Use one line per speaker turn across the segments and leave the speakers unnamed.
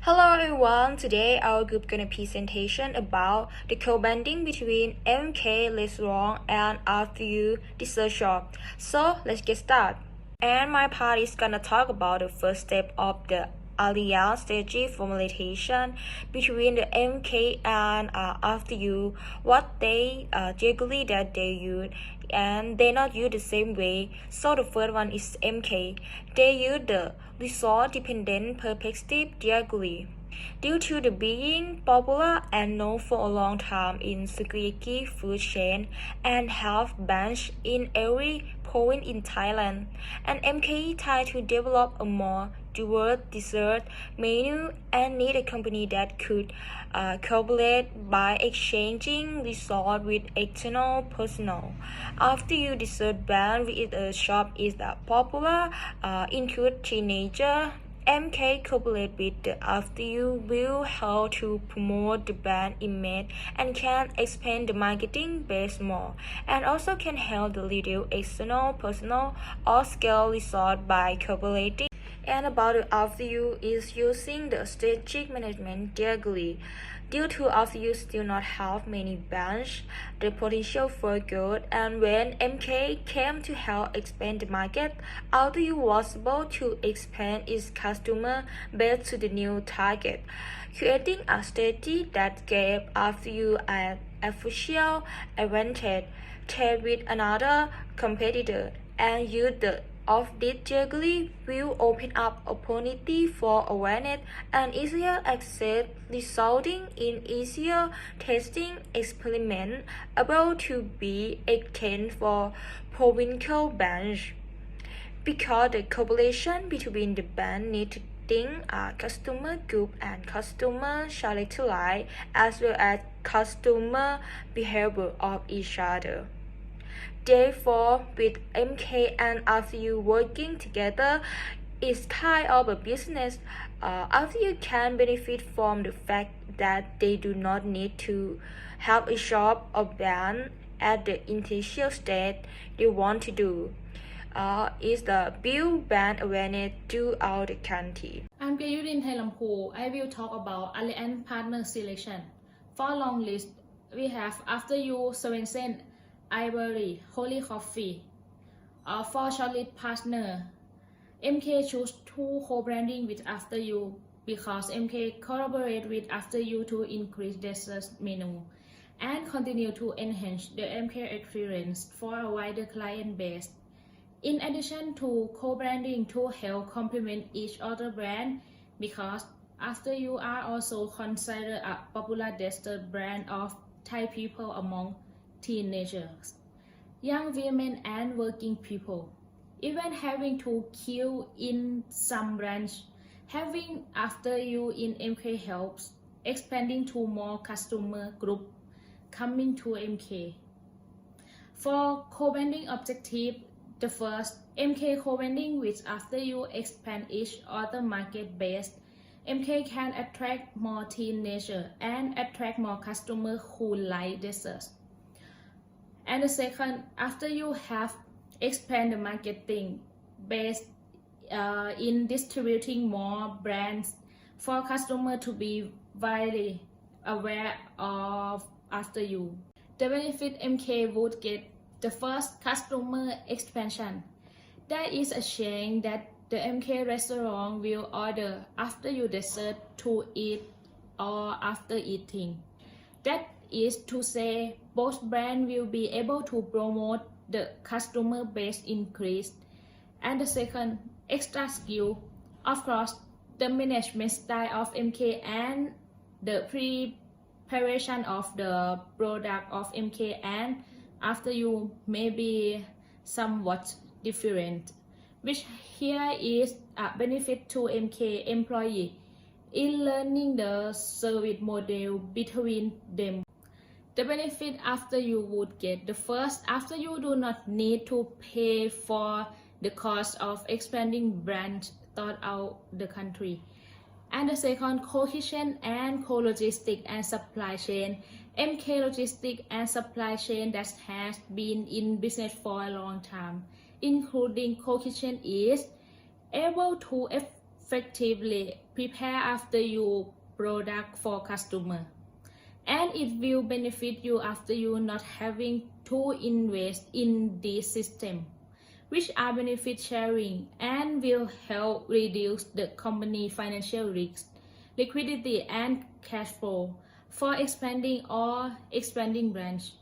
Hello everyone, today our group gonna presentation about the co-branding between MK Restaurant and After You Dessert Shop. So let's get started. And my part is gonna talk about the first step of the alliance strategy formulation between the MK and After You, what they generally that they use, and they not use the same way. So the first one is MK. They use the resource dependent perspective diagonally. Due to the being popular and known for a long time in sukiyaki food chain and have branch in every province in Thailand, and MK tried to develop a more diverse dessert menu and need a company that could collaborate by exchanging resource with external personnel. After You dessert brand with a shop is the popular include teenager. MK collaborate with the After You will help to promote the brand image and can expand the marketing base more, and also can help the little external personal or scale resort by collaborating. And about the After You is using the strategic management diagonally. Due to After You still not have many branches, the potential for growth, and when MK came to help expand the market, After You was able to expand its customer base to the new target, creating a strategy that gave After You an official advantage, trade with another competitor, and use the of this generally will open up opportunity for awareness and easier access, resulting in easier testing experiment able to be extended for provincial branch. Because the collaboration between the brand need to think customer group and customer characteristics as well as customer behavior of each other. Therefore, with MK and After You working together, it's kind of a business. After You can benefit from the fact that they do not need to have a shop or brand at the initial stage. They want to do is the build brand awareness throughout the country.
I'm Payudin Thailampu. I will talk about alliance partner selection. For long list, we have After You, Swensen, Ivory, Holy Coffee. For shortlist partner, MK choose two co-branding with After You because MK collaborate with After You to increase dessert menu and continue to enhance the MK experience for a wider client base. In addition to co-branding to help complement each other brand, because After You are also considered a popular dessert brand of Thai people among teenagers, young women and working people. Even having to queue in some branch, having After You in MK helps expanding to more customer group coming to MK. For co-branding objective, the first, MK co-branding with After You expand each other market base. MK can attract more teenagers and attract more customers who like desserts. And the second, After You have expand the marketing base in distributing more brands for customers to be widely aware of After You. The benefit MK would get: the first, customer expansion. There is a chance that the MK restaurant will order After You dessert to eat or after eating. That is to say, both brands will be able to promote the customer base increase. And the second, extra skill. Of course, the management style of MK and the preparation of the product of MK and After You may be somewhat different, which here is a benefit to MK employee in learning the service model between them. The benefit After You would get: the first, After You do not need to pay for the cost of expanding branch throughout the country. And the second, cohesion and co-logistic and supply chain. MK logistic and supply chain that has been in business for a long time, including cohesion, is able to effectively prepare after you product for customer, and it will benefit you after you not having to invest in this system, which are benefit sharing and will help reduce the company financial risk, liquidity and cash flow for expanding or expanding branch.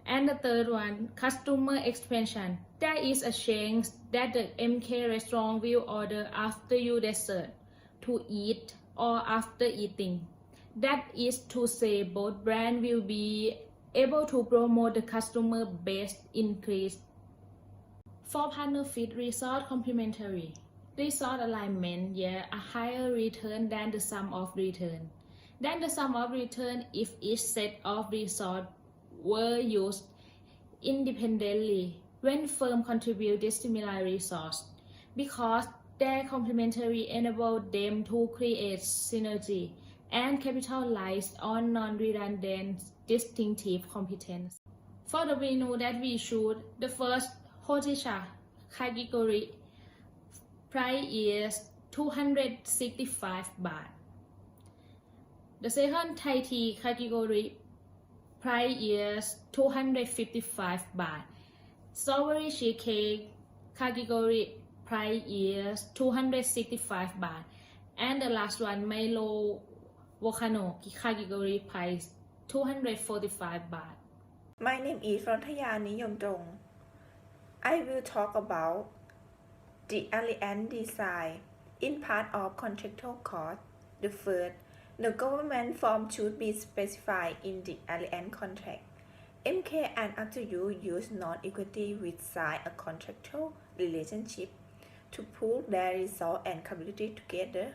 And the third one, customer expansion. There is a chance that the MK restaurant will order after you dessert to eat or after eating. That is to say both brand will be able to promote the customer base increase. For partner fit resort complementary. Resort alignment, a higher return than the sum of return. Than the sum of return if each set of resort were used independently when firm contribute similar resource, because their complementary enable them to create synergy and capitalize on non-redundant distinctive competence. For the menu that we choose, the first Hojicha category price is 265 baht. The second Thai tea category price is 255 baht. Strawberry cheesecake category price is 265 baht. And the last one, Milo Volcano category price 245 baht.
My name is Rantaya Niyomdong. I will talk about the elegant design in part of contractual cost. The first, the government form should be specified in the elegant contract. MK and After You use non-equity with sign a contractual relationship to pool their resource and capability together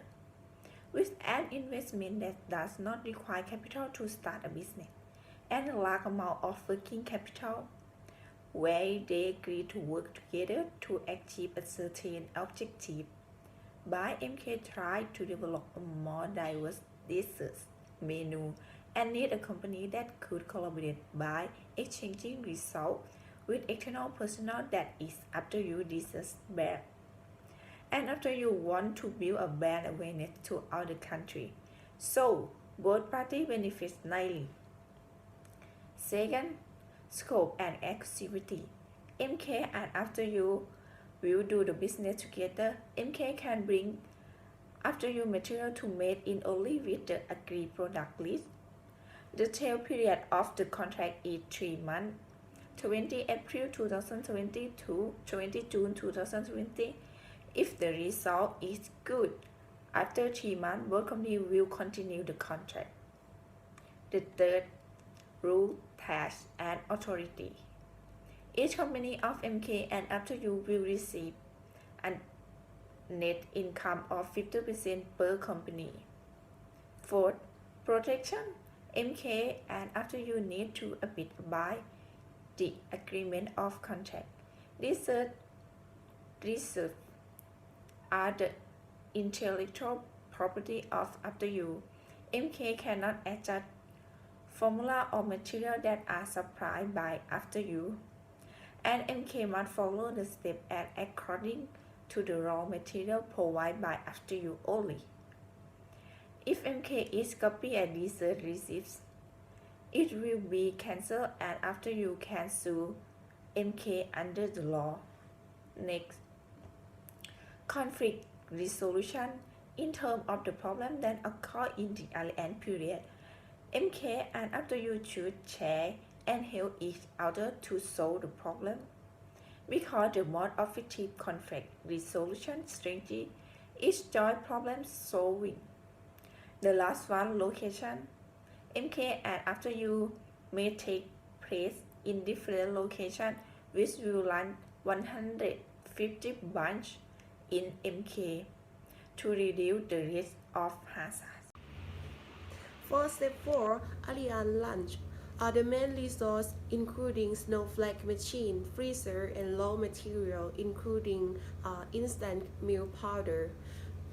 with an investment that does not require capital to start a business and a large amount of working capital, where they agree to work together to achieve a certain objective. By MK tried to develop a more diverse dessert menu and need a company that could collaborate by exchanging results with external personnel that is After You Dessert brand. And After You want to build a brand awareness throughout the country, so both parties benefit nicely. Second, scope and activity. MK and After You will do the business together. MK can bring After You material to made in only with the agreed product list. The tail period of the contract is 3 months, 20 April 2020 to 20 June 2020. If the result is good, after 3 months, both companies will continue the contract. The third, rule, tax, and authority. Each company of MK and After You will receive a net income of 50% per company. Fourth, protection. MK and After You need to abide by the agreement of contract. Dessert reserves are the intellectual property of After You. MK cannot adjust formula or material that are supplied by After You, and MK must follow the steps and according to the raw material provided by After You only. If MK is copy a dessert receipt, it will be cancelled and After You can sue MK under the law. Next, conflict resolution. In terms of the problem that occur in the alliance period, MK and After You should share and help each other to solve the problem, because the most effective conflict resolution strategy is joint problem solving. The last one, location. MK and After You may take place in different locations, which will run 150 branches in MK to reduce the risk of hazard.
For step 4, Allianz Lunch are the main resource, including snowflake machine, freezer, and raw material, including instant milk powder.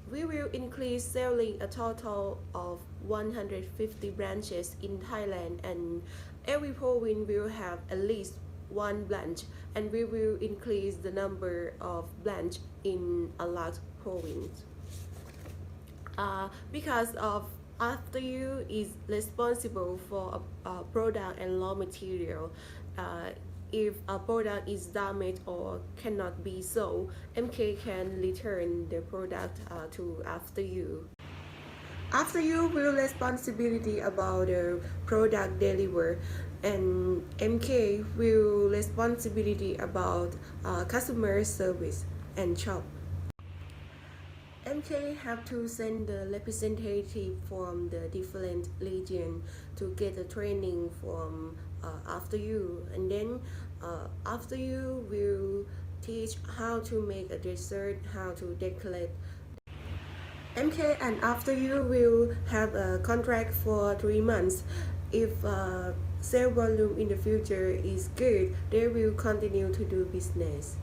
We will increase selling a total of 150 branches in Thailand, and every province will have at least one branch, and we will increase the number of branches in a large province. Because of after you is responsible for a product and raw material. If a product is damaged or cannot be sold, MK can return the product to after you. After you will responsibility about the product delivered, and MK will responsibility about customer service and shop. MK have to send the representative from the different region to get the training from after you, and then after you will teach how to make a dessert, how to decorate. MK and after you will have a contract for 3 months. If sale volume in the future is good, they will continue to do business.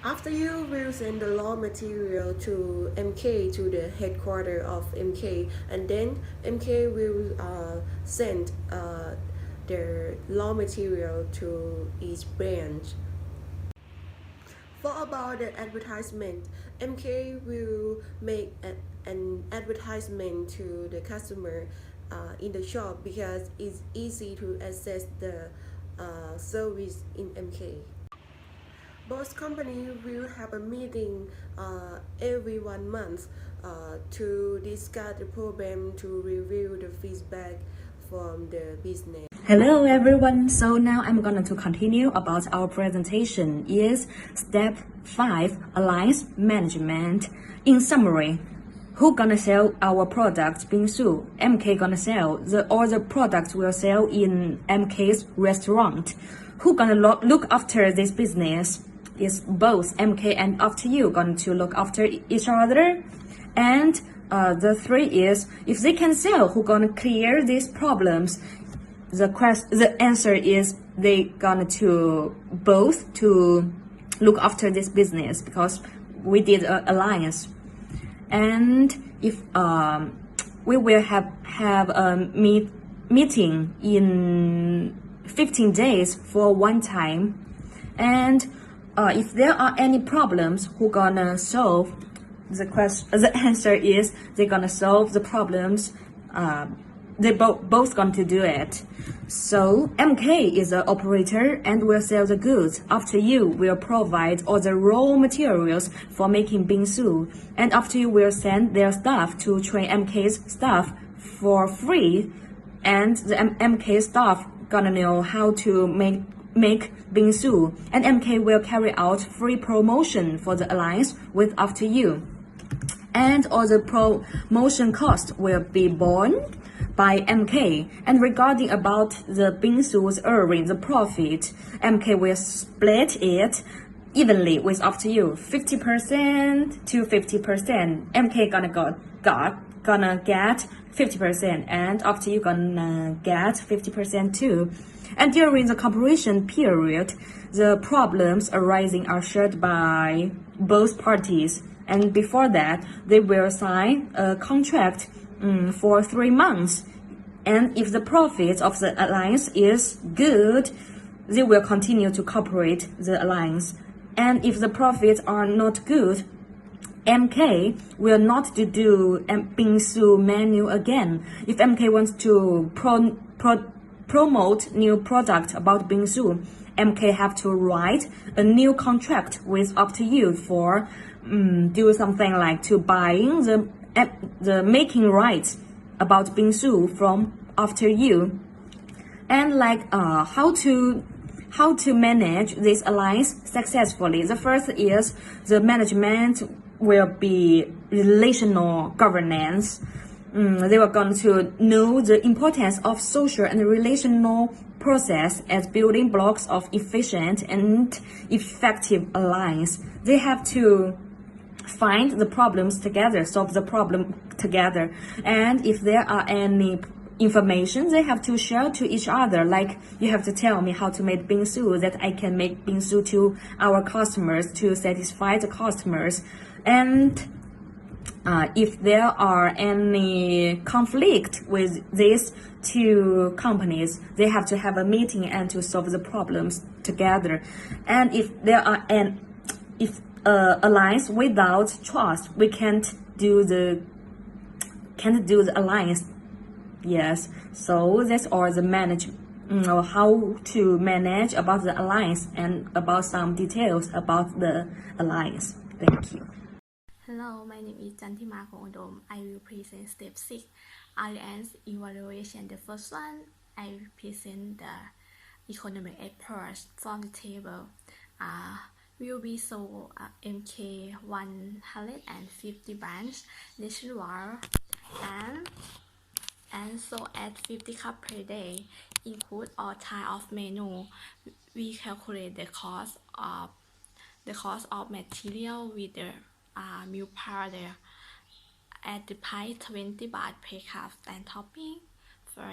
After you will send the raw material to MK to the headquarters of MK, and then MK will send the raw material to each branch. For about the advertisement, MK will make an advertisement to the customer in the shop because it's easy to access the service in MK. Both companies will have a meeting every 1 month to discuss the problem, to review the feedback from the business.
Hello everyone, so now I'm going to continue about our presentation is step 5, alliance management. In summary, who gonna sell our products Bingsu? MK gonna sell, all the products will sell in MK's restaurant. Who gonna look after this business? Is both MK and after you going to look after each other. And the 3 is, if they can sell, who gonna clear these problems? The answer is they gonna to both to look after this business because we did an alliance. And if we will have a meeting in 15 days for one time, and if there are any problems, who gonna solve the answer is they're gonna solve the problems. They both going to do it. So MK is the operator and will sell the goods. After you will provide all the raw materials for making bingsu, and after you will send their staff to train MK's staff for free, and the MK staff gonna know how to make bingsu, and MK will carry out free promotion for the alliance with after you, and all the promotion cost will be borne by MK. And regarding about the bingsu's earning, the profit, MK will split it evenly with after you, 50% to 50%. MK gonna get 50%, and after you gonna get 50% too. And during the cooperation period, the problems arising are shared by both parties. And before that, they will sign a contract for 3 months. And if the profit of the alliance is good, they will continue to cooperate the alliance. And if the profits are not good, MK will not do bingsu menu again. If MK wants to promote new product about bingsu, MK have to write a new contract with after you for do something like to buying the making rights about bingsu from after you. And like how to manage this alliance successfully. The first is the management will be relational governance. They were going to know the importance of social and relational process as building blocks of efficient and effective alliance. They have to find the problems together, solve the problem together, and if there are any information they have to share to each other, like you have to tell me how to make bingsu that I can make bingsu to our customers to satisfy the customers. And if there are any conflict with these two companies, they have to have a meeting and to solve the problems together. And if there are if alliance without trust. We can't do the alliance. Yes, so that's all the how to manage about the alliance and about some details about the alliance. Thank you.
Hello, my name is Chantima Kongdom. I will present step 6, alliance evaluation. The first one, I will present the economic approach from the table. Will be sold MK 150 branch nationwide and sold at 50 cup per day. Include all type of menu. We calculate the cost of material with the milk powder at the price 20 baht per cup and topping for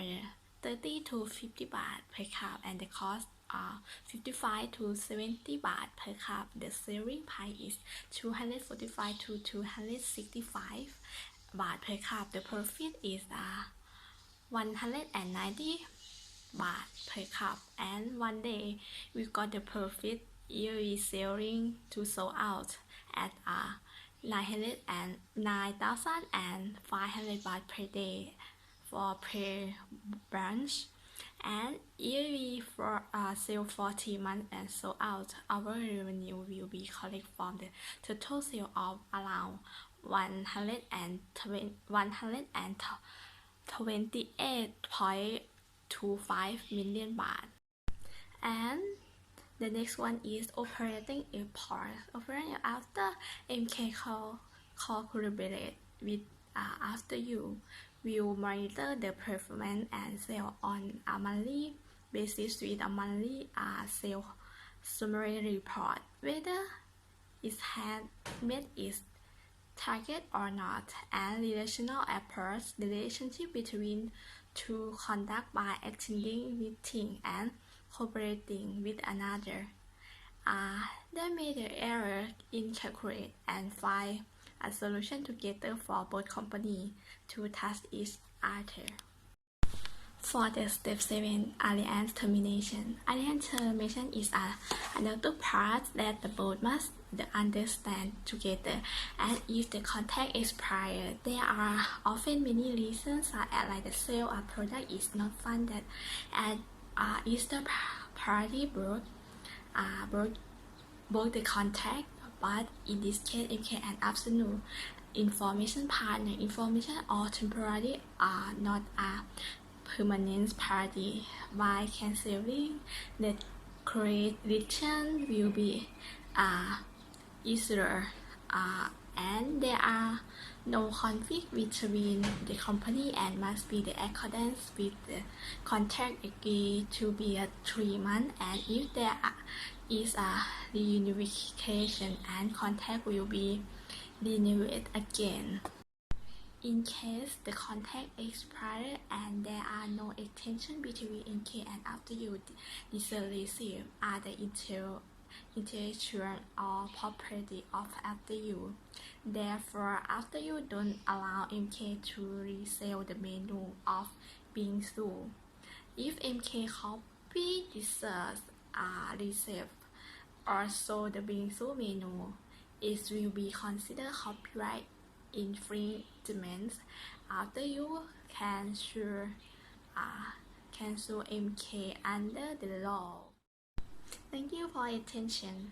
30 to 50 baht per cup and the cost 55 to 70 baht per cup. The selling price is 245 to 265 baht per cup. The profit is 190 baht per cup, and one day we got the profit yearly selling to sold out at 9,500 baht per day for per branch, and yearly for sale 40 months and sold out. Our revenue will be collected from the total sale of around 128.25 million baht. And the next one is operating airport. Operating after MK collaborate with After You will monitor the performance and sale on a monthly basis with a monthly sale summary report, whether it has met its target or not, and relational approach, the relationship between two conduct by attending meeting and cooperating with another. They made the error in calculate and find a solution together for both companies to test each other. For the step 7, alliance termination. Alliance termination is another part that the both must understand together, and if the contract expires, there are often many reasons like the sale of product is not funded, and if the party broke the contract. But in this case, MK and Absolute information partner, information or temporary are not a permanent party. By cancelling, the credition will be easier, and there are no conflict between the company and must be the accordance with the contract agreed to be 3 months, and if there is a reunification and contract will be renewed again. In case the contract expires and there are no extension between MK and After You, the receive are the intellectual or property of After You. Therefore, After You don't allow MK to resell the menu of bingsu. If MK copy desserts received or sold the bingsu menu, it will be considered copyright infringement. After You can sue MK under the law. Thank you for your attention.